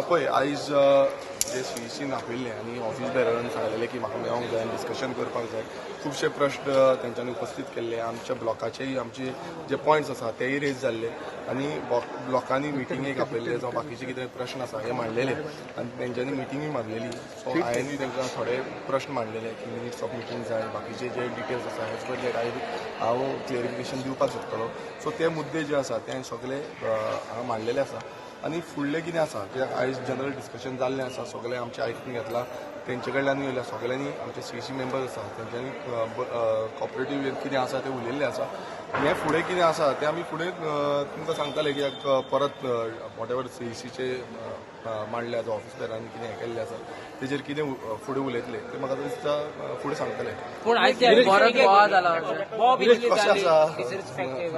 पळय आयज जे सीईसीन आपयल्लें आनी ऑफिस बेररान सांगलेलें की म्हाका मेळोंक जाय डिस्कशन करपाक जाय खुबशे प्रश्न तेंच्यांनी उपस्थित केल्ले आमच्या ब्लॉकाचेय आमचे जे पॉयंट्स आसा तेय रेज जाल्ले आनी ब्लॉकांनी मिटिंगेक आपयल्ले जावं बाकीचे कितें प्रश्न आसा हे मांडलेले आनी तेंच्यांनी मिटिंगूय मारलेली सो हांवेंय तांकां थोडे प्रश्न मांडलेले की मिनिट्स ऑफ मिटींग जाय बाकीचे जे डिटेल्स आसा हेज पर दॅट हांव क्लेरिफिकेशन दिवपाक शकतलो सो ते मुद्दे जे आसा ते सगळे हांवें मांडलेले आसा आनी फुडलें कितें आसा कित्याक आयज जनरल डिस्कशन जाल्लें आसा सगळें आमचें आयकून घेतलां तेंचे कडल्यान येयल्या सगळ्यांनी आमचे सीईसी मेंबर्स आसा तेंच्यांनी कॉपरेटीव कितें आसा तें उलयल्लें आसा हें फुडें कितें आसा तें आमी फुडें तुमकां सांगतले कित्याक परत वॉटेवर सीईसीचे मांडल्या जो ऑफिस बेरांनी कितें हें केल्लें आसा तेजेर कितें फुडें उलयतले तें म्हाका दिसता फुडें सांगतले पूण बोवाद जाला कशें आसा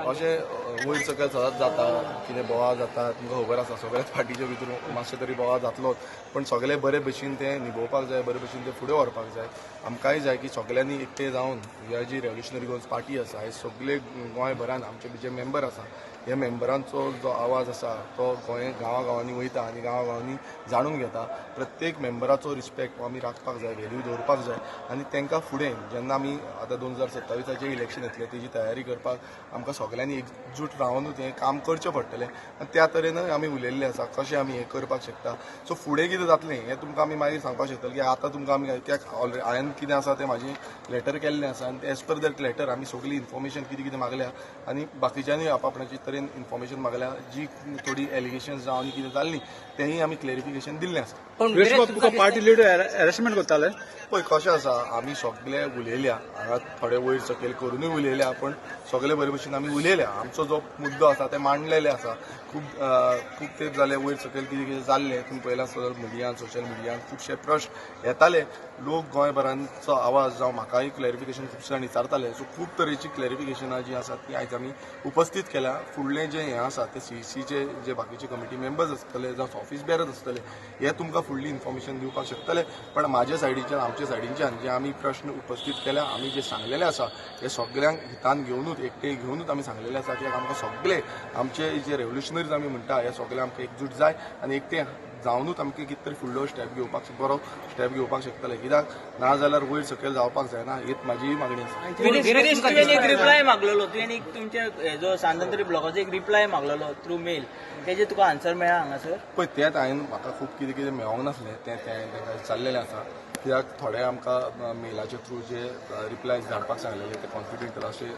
अशें वयर सकयल सदांच जाता कितें बोवाळ जाता तुमकां खबर आसा सगळ्याच पार्टीचे भितर मातशें तरी बोवाळ जातलोच पण सगळे बरे भशेन तें निभोवपाक जाय बरे भशेन तें फुडें व्हरपाक जाय आमकांय जाय की सगळ्यांनी एकठांय जावन ह्या जी रेव्होल्युशनरी गोल्स पार्टी आसा हे सगळे गोंयभरान आमचे जे मेंबर आसा ह्या मेंबरांचो जो आवाज आसा तो गोंय गांवांनी वयता आनी गांवांनी जाणून घेता प्रत्येक मेंबराचो रिस्पेक्ट आमी राखपाक जाय व्हॅल्यू दवरपाक जाय आनी तांकां फुडें जेन्ना आमी आतां 2027 इलेक्शन येतलें तेजी तयारी करपाक आमकां सगळ्यांनी एकजूट रावनूच हें काम करचें पडटलें आनी त्या तरेन आमी उलयल्लें आसा कशें आमी हें करपाक शकता सो फुडें कितें जातलें हें तुमकां आमी मागीर सांगपाक शकतले की आतां तुमकां आमी कित्याक ऑलरेडी हांवें कितें आसा तें म्हाजें लेटर केल्लें आसा आनी एज पर दॅट लेटर आमी सगळी इन्फॉर्मेशन कितें कितें मागल्या आनी बाकीच्यांनी आपणाची तरेन इन्फॉर्मेशन मागल्या जी थोडी एलिगेशन्स जावं आनी कितें जाल्लीं तेंय आमी क्लेरिफिकेशन दिल्लें आसा तुका पार्टी लिडर हॅरेसमेंट करताले पळय कशें आसा आमी सगळे उलयल्या हांगा थोडे वयर सकयल करूनय उलयल्या पण सगळे बरे भशेन आमी उलयल्या आमचो जो मुद्दो आसा ते मांडलेले आसा खूब तेंप जालें वयर सकयल कितें कितें जाल्लें तुमी पळयलां सोशल मिडियान खुबशे प्रश्न येताले लोक गोंयभरांचो आवाज जावं म्हाकाय क्लेरिफिकेशन खुबशे जाण विचारताले सो खूब तरेची क्लेरिफिकेशनां जी आसात ती आयज आमी उपस्थित केल्या फुडलें जें हें आसा ते सीईसीचे जे बाकीचे कमिटी मेंबर्स आसतले जावं ऑफिस बेरर्स आसतले हे तुमकां फुडली इन्फॉर्मेशन दिवपाक शकतले पण म्हाज्या सायडीच्यान आमच्या सायडीच्यान जे आमी प्रश्न उपस्थित केल्या आमी जे सांगलेले आसा हे सगळ्यांक हितान घेवनूच एकठांय घेवनूच आमी सांगलेले आसा कित्याक आमकां सगळे आमचे जे रेव्होल्युशनरीज आमी म्हणटा हे सगळे आमकां एकजूट जाय आनी एकठांय जावनूच आमकां कितें तरी फुडलो स्टेप घेवपाक बरो स्टेप घेवपाक शकतले कित्याक ना जाल्यार वयर सकयल जावपाक जायना हीच म्हाजी मागणी आसा तुवें एक रिप्लाय मागलेलो तुवें एक तुमच्या जो सांजंतरी ब्लॉकाचो एक रिप्लाय मागलेलो थ्रू मेल तेजे तुका आन्सर मेळ्ळा हांगासर पळय तेंच हांवें म्हाका खूब कितें कितें मेळोंक नासलें तें तांकां विचारलेलें आसा कित्याक थोडे आमकां मेलाचे थ्रू जे रिप्लायज धाडपाक सांगलेले ते कॉन्फिडेंट अशें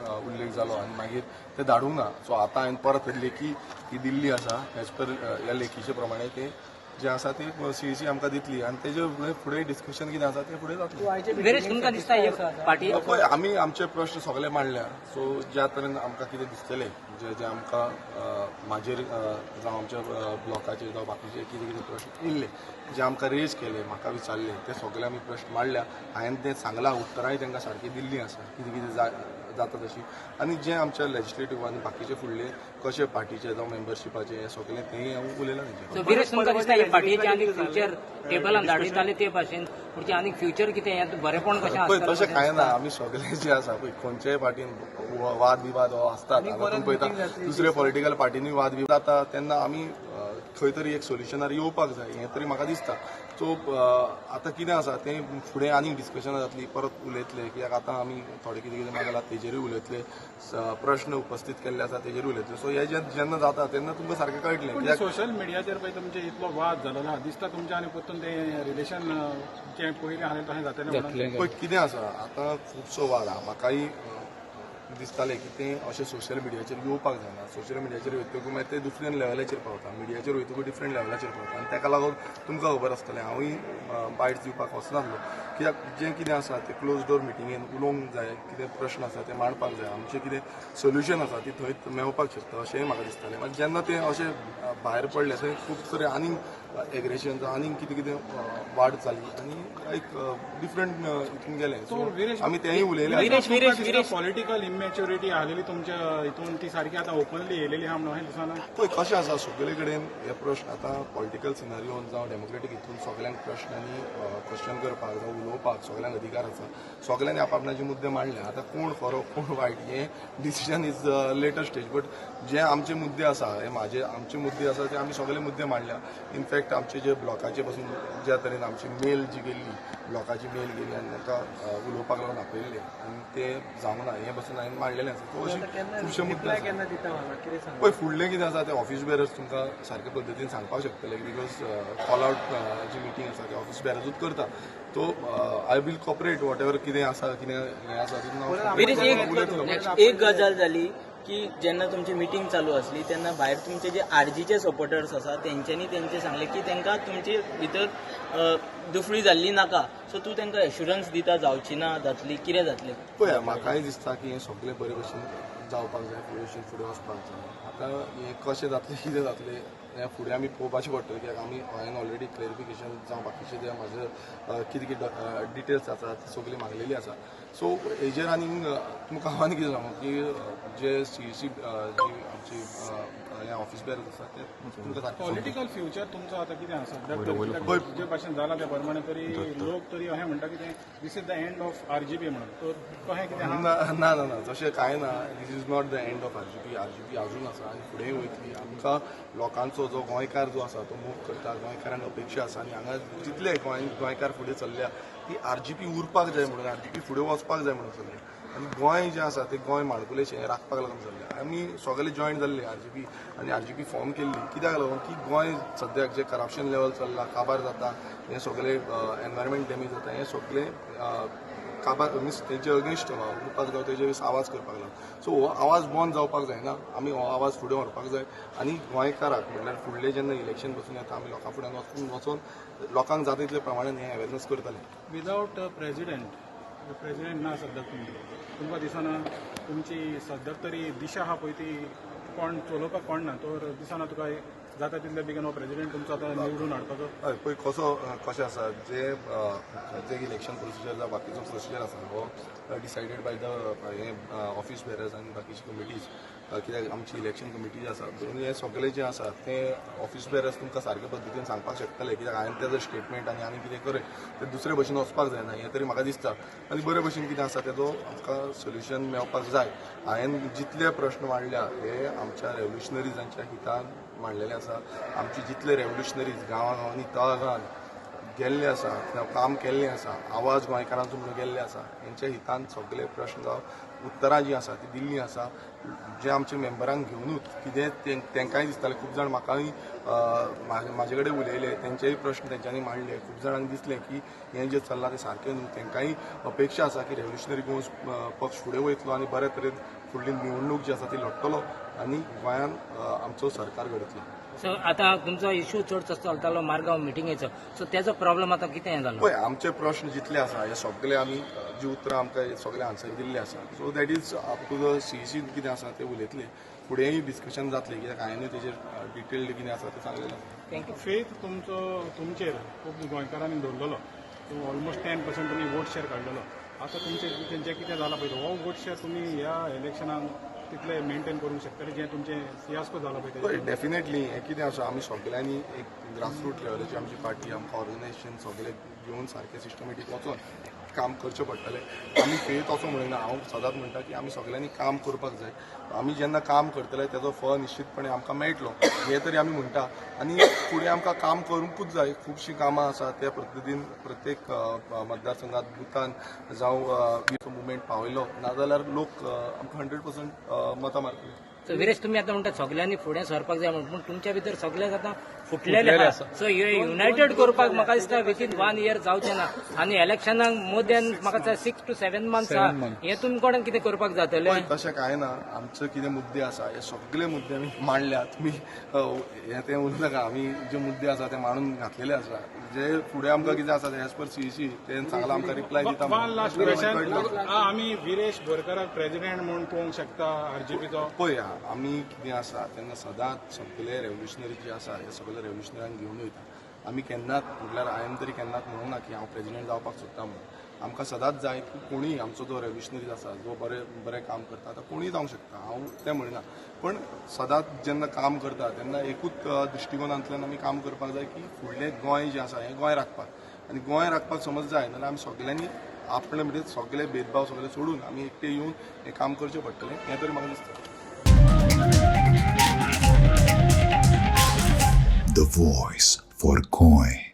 उल्लेख जालो आनी मागीर ते धाडूंक ना सो आतां हांवें परत लेखी ही दिल्ली आसा एज पर ह्या लेखीचे प्रमाणे ते जे आसा ती सीईसी आमकां दितली आनी तेजे फुडें डिस्कशन कितें आसा तें फुडें जातलें पळय आमी आमचे प्रश्न सगळे मांडल्या सो ज्या तरेन आमकां कितें दिसतलें जे आमकां म्हाजेर जावं आमच्या ब्लॉकाचेर जावं बाकीचे कितें कितें प्रश्न येयल्ले जे आमकां रेज केले म्हाका विचारले ते सगळे आमी प्रश्न मांडल्या हांवें तें सांगलां उतरांय तांकां सारकी दिल्लीं आसा कितें कितें जाता तशी आनी जे आमच्या लेजिस्लेटिव्ह आनी बाकीचे फुडले कशे पार्टीचे जावं मेंबरशिपाचे हे सगळें तेंय हांव उलयलां तांचे पार्टीचे आनी फ्युचर टेबलान धाडिताले ते भाशेन पुढचे आनी फ्युचर कितें बरेपण कशें पळय तशें कांय ना आमी सगळे जे आसा पळय खंयच्याय पार्टीन वाद विवाद हो आसतात तुमी पळयता दुसऱ्या पॉलिटिकल पार्टींनी वाद विवाद जाता तेन्ना आमी खंय तरी एक सोल्युशनार येवपाक जाय हें तरी म्हाका दिसता सो आतां कितें आसा तें फुडें आनी डिस्कशनां जातली परत उलयतले कित्याक आतां आमी थोडे कितें कितें मागलां तेजेरूय उलयतले प्रश्न उपस्थित केल्ले आसा तेजेरूय उलयतले सो हे जेन्ना जाता तेन्ना तुमकां सारकें कळटलें कित्याक सोशल मिडियाचेर पळय तुमचे इतलो वाद जालो ना दिसता तुमच्या आनी परतून तें रिलेशन जें पयलीं आसलें तशें जातलें पळय कितें आसा आतां खुबसो वाद आहा म्हाकाय दिसतालें की तें अशें सोशल मिडियाचेर येवपाक जायना सोशल मिडियाचेर वयतकूच मागीर तें डिफरंट लेवलाचेर पावता मिडियाचेर वयतकूच डिफरंट लेवलाचेर पावता आनी ताका लागून तुमकां खबर आसतलें हांवूय बायट्स दिवपाक वचनासलो कित्याक जें कितें आसा तें क्लोज डोर मिटिंगेन उलोवंक जाय कितें प्रश्न आसा ते मांडपाक जाय आमचें कितें सोल्युशन आसा ती थंय मेळपाक शकता अशेंय म्हाका दिसतालें मागीर जेन्ना तें अशें भायर पडलें थंय खूब तरी आनीक एग्रेशन आनी कितें कितें वाड जाली आनी एक डिफरंट हितून गेले तो विरेश आमी तेंय उलयले पॉलिटिकल इमॅच्युरिटी आलेली तुमच्या हितून ती सारखी आता ओपनली येयलेली आहा म्हणून दिसना पळय कशें आसा सगळे कडेन हे प्रश्न आतां पॉलिटिकल सिनारिओन जावं डेमोक्रेटीक हितून सगळ्यांक प्रश्नांनी क्वेश्चन करपाक जावं उलोवपाक सगळ्यांक अधिकार आसा सगळ्यांनी आपणाचे मुद्दे मांडले आतां कोण खरो कोण वायट हे decision is later stage but जे आमचे मुद्दे आसा हे आमचे मुद्दे आसा ते आमी सगळे मुद्दे मांडल्या इनफॅक्ट आमचे जे ब्लॉकाचे पासून ज्या तरेन आमची मेल जी गेल्ली ब्लॉकाची मेल गेली आनी तांकां उलोवपाक लागून आपयल्ले आनी ते जावंक ना हे पासून हांवें मांडलेलें आसा तो अशें खुबशे मुद्दे आसा पळय फुडलें कितें आसा ते ऑफिस बेरर्स तुमकां सारके पद्दतीन सांगपाक शकतले बिकॉज कॉल आवट जी मिटींग आसा ते ऑफिस बेरर्सूच करता तो I will cooperate whatever कितें आसा कितें हें आसा तितून विरेश, एक गजाल जाली की जेन्ना तुमची मिटींग चालू असली तेन्ना भायर तुमचे जे आरजीचे सपोर्टर्स आसा तेंच्यांनी तेंचे सांगले की तांकां तुमचे भितर दुफळी जाल्ली नाका सो तूं तांकां एश्युरन्स दिता जावची ना जातली कितें जातलें पळय म्हाकाय दिसता की हें सगळें बरे भशेन जावपाक जाय फुडें वचपाक जाय आतां हें कशें जातलें कितें जातलें हें फुडें आमी पळोवपाचें पडटलें कित्याक आमी हांवें ऑलरेडी क्लेरिफिकेशन जावं बाकीचे जे म्हाजे कितें कितें डिटेल्स आसा ती सगळी मागलेली आसा सो हेजेर आनी तुमकां हांव आनी कितें सांगू की जे सीईसी जी आमची हे ऑफिस बेरर्स आसा ते तुमकां सारकें पॉलिटिकल फ्युचर तुमचो आता कितें आसा जे भाशेन जाला त्या प्रमाणे तरी लोक तरी अशें म्हणटा की this is the end of RGP म्हणून तर कशें कितें आहा ना ना ना तशें कांय ना this is not the end of RGP आजून आसा आनी फुडेंय वयतली आमकां लोकांचो जो गोंयकार जो आसा तो मूव करता गोंयकारांक अपेक्षा आसा आनी हांगा जितले गोंयकार फुडें चल्ल्या ती आरजीपी उरपाक जाय म्हणून आरजीपी फुडें वचपाक जाय म्हणून चल्ल्या आनी गोंय जें आसा तें गोंय माणकुलेशें राखपाक लागून चल्लें आमी सगळे जॉयन जाल्ले आरजीपी आनी आरजीपी फॉर्म केल्ली कित्याक लागून की गोंय सद्याक जे करप्शन लेवल चल्ला काबार जाता हे सगळे एनवायरमेंट डॅमेज जाता हे सगळे काबार मिन्स तेजे अगेन्स्ट उरपाक जाय तेजे आवाज करपाक लागून सो हो आवाज बंद जावपाक जायना आमी हो आवाज फुडें व्हरपाक जाय आनी गोंयकाराक म्हणल्यार फुडले जेन्ना इलेक्शन बसून येता आमी लोकां फुड्यान वचून लोकांक जाता तितले प्रमाणे हे अवेरनेस करतले विदाउट प्रेसिडेंट ना सद्याक तुमकां दिसना तुमची सद्याक तरी दिशा आहा पळय ती कोण चलोवपाक कोण ना तर दिसना तुका जाता तितले बेगीन हो प्रेसिडेंट तुमचो आतां निवडून हाडपाचो हय पळय कशें आसा जे इलेक्शन प्रोसिजर जावं बाकीचो प्रोसिजर आसा हो डिसायडेड बाय द हे ऑफिस बेरर्स आनी बाकीची कमिटीज कित्याक आमची इलेक्शन कमिटी जी आसा हे सगळे जे आसा ते ऑफिस बेरर्स तुमकां सारके पद्दतीन सांगपाक शकतले कित्याक हांवें तेजो स्टेटमेंट आनी कितें करे ते दुसरे भशेन वचपाक जायना हें तरी म्हाका दिसता आनी बरे भशेन कितें आसा तेजो आमकां सोल्युशन मेळपाक जाय हांवें जितले प्रश्न मांडल्या हे आमच्या रेव्होल्युशनरीजांच्या हितान मांडलेले आसा आमचे जितले रेव्होल्युशनरीज गांवांनी तळागाळान गेल्ले आसा काम केल्लें आसा आवाज गोंयकारांचो म्हणून गेल्ले आसा हेंच्या हितान सगळे प्रश्न जावं उतरां जीं आसा ती दिल्लीं आसा जे आमच्या मेंबरांक घेवनूच कितें तेंकांय दिसतालें खूब जाण म्हाकाय म्हाजे कडेन उलयले तेंचेय प्रश्न तेंच्यांनी मांडले खूब जाणांक दिसलें की हें जें चल्लां तें सारकें न्हू तेंकांय अपेक्षा आसा की रेव्होल्युशनरी गोंस पक्ष फुडें वयतलो आनी बरे तरेन फुडली निवडणूक जी आसा ती लडटलो आनी गोंयान आमचो सरकार घडयतलो सो आता तुमचो इश्यू चड चलतालो मारगांव मिटिंगेचो सो तेजो प्रॉब्लेम आता कितें जालो पळय आमचे प्रश्न जितले आसा हे सगळे आमी जी उतरां आमकां सगळे आन्सर दिल्ले आसा so that is up to the CEC कितें आसा ते उलयतले फुडेंय डिस्कशन जातलें कित्याक हांवेंय तेजेर डिटेल्ड कितें आसा तें सांगलेलें आसा थँक्यू फेथ तुमचेर खूब गोंयकारांनी दवरलेलो ऑलमोस्ट 10% तुमी वोट शेअर काडलेलो आतां तेंचें कितें जालां पळय हो वोट शेअर तुमी ह्या इलेक्शनाक तितले मेंटेन करूंक शकतले जें तुमचें फियास्को जाला पळय डेफिनेटली हें कितें आसा आमी सगळ्यांनी एक ग्रासरूट लेवलाची आमची पार्टी आमकां ऑर्गनायजेशन सगळे घेवन सारकें सिस्टमॅटीक वचून काम करचें पडटलें आमी फेथ असो म्हणना हांव सदांच म्हणटा की आमी सगळ्यांनी काम करपाक जाय आमी जेन्ना काम करतले तेजो फळ निश्चितपणे आमकां मेळटलो हें तरी आमी म्हणटा आनी फुडें आमकां काम करूंकूच जाय खुबशीं कामां आसा त्या पद्दतीन प्रत्येक मतदारसंघात बुथान जावं मुवमेंट पावयलो नाजाल्यार लोक आमकां 100% मतां मारतले सो विरेश तुम्ही आता म्हणटा सगळ्यांनी फुडें सरपाक जाय म्हणून पूण तुमच्या भितर सगळ्याक आतां फुटलेले आसा सो युनायटेड करपाक म्हाका दिसता विथीन 1 year जावचें ना आनी इलेक्शनाक मोर दॅन म्हाका दिसता 6 to 7 months आहा हें तुमी कोणाक कितें करपाक जातलें तशें कांय ना आमचे कितें मुद्दे आसा हे सगळे मुद्दे आमी मांडल्या तुमी हें तें उलयनाका आमी जे मुद्दे आसा ते मांडून घातलेले आसा जे फुडें आमकां कितें आसा एज पर CEC ते सांगलां आमकां रिप्लाय दिता वन लास्ट क्वेश्चन कळटलें. आमी विरेश बोरकाराक प्रेसिडेंट म्हणून पळोवंक शकता RGPचो पळया आमी कितें आसा तेन्ना सदांच सगळे रेव्होल्युशनरी जे आसा हे सगळे रेव्होल्युशनरांक घेवन वयता. आमी केन्नाच म्हटल्यार हांवें तरी केन्नाच म्हणूंक ना की हांव प्रेसिडेंट जावपाक सोदता म्हणून. आमकां सदांच जाय की कोणीय आमचो जो रेव्होल्युशनरी आसा जो बरें काम करता आतां कोणीय जावंक शकता, हांव तें म्हणना. पण सदांच जेन्ना काम करता तेन्ना एकूच दृश्टिकोनांतल्यान आमी काम करपाक जाय की फुडलें गोंय जें आसा हें गोंय राखपाक. आनी गोंय राखपाक समज जाय जाल्यार आमी सगळ्यांनी आपणे म्हणजे सगळे भेदभाव सगळे सोडून आमी एकटे येवन हें काम करचें पडटलें हें तरी म्हाका दिसता. The voice for Goy.